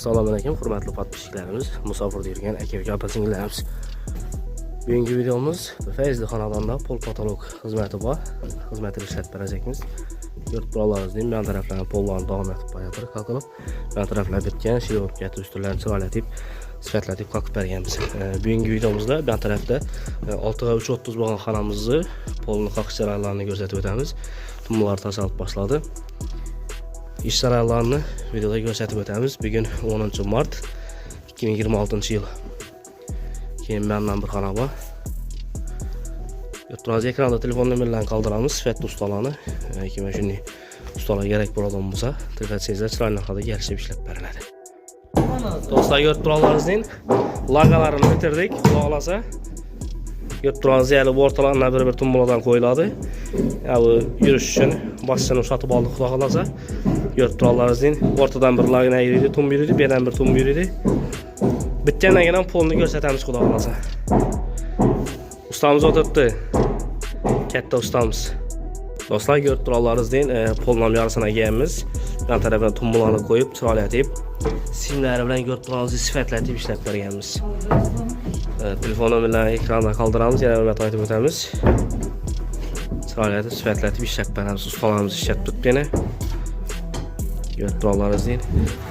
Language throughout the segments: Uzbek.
Assalomu alaykum, hurmatli podpishchilarimiz, musofirda yurgan aka-uka opa-singillarimiz. Bugungi videomuz Fayzli xonadonda pol katalog xizmati bor. Xizmatini ishlatib berajakmiz. Yurt birollarimizning men taraflardan pollarni davom etib borayotir katalog. Men taraflar bitgan, shilib ketib ustunlarni chiroylatib, sifatlatib qoqib berganmiz. Bugungi videomuzda men tarafda 6x330 bo'lgan xonamizni polni qoqish jarayonlarini ko'rsatib o'tamiz. Tumlar tasarruf boshladi. İş saraylarını videoda gösterip ötemiz. Bugün 10 Mart 2026 yıl. Keyin benden bir kanaba. Yurtlarınız ekranda telefon numarlarını kaldıramız. Sifetli ustalarını. Kime şimdi ustalar gerek buradan olsa telefonsizler çırayla kadar gelişip işlep veriledi. Dostlar yurtlarınızın lagalarını bitirdik. Bağlasa. Yurtlarınız yani bu ortalarına bir tumbuladan koyuladı. Ya bu yürüyüş için başını satıp aldık kulağınıza. Yurtlarınızın ortadan bir lagına yürüydü, tum yürüydü, birden bir tum yürüydü. Bitkenle gelen polunu göstertemiz kulağınıza. Ustamız oturttu. Katta ustamız. Dostlar yurtlarınızın polunun yarısına gelmiş. Yan tarafına tumbularını koyup, çıralayatib, simleri bilen yurtlarınızı sifatlatib işlep berganmiz. Telefon numarlarını ekranda kaldıramız, yana hürmet aytib o'tamiz. Çıralayatib, sifatlatib işlep beramiz. Ustalarımız işlep tutgani. Yurtlarınızın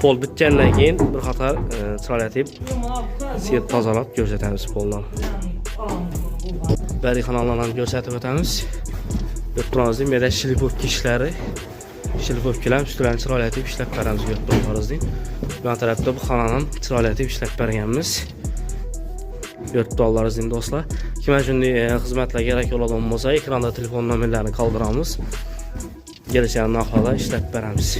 pol bitgandan keyin bir qator chiroylatib, silib tozalab ko'rsatamiz poldan. Bari kanallarni ko'rsatib o'tamiz. Yurtlarınızın meda shilibovka ishlari, shilibovkalar ustilarini chiroylatib ishlab beramiz yurtlarimizning. Bu tarafda bu xonani chiroylatib ishlab berganmiz. Yurtlarimizning do'stlar, kimga shunday xizmatlar kerak bo'ladigan bo'lsa, ekranda telefon nomerlarini qoldiramiz. Gelişen narxlarda ishlab beramiz.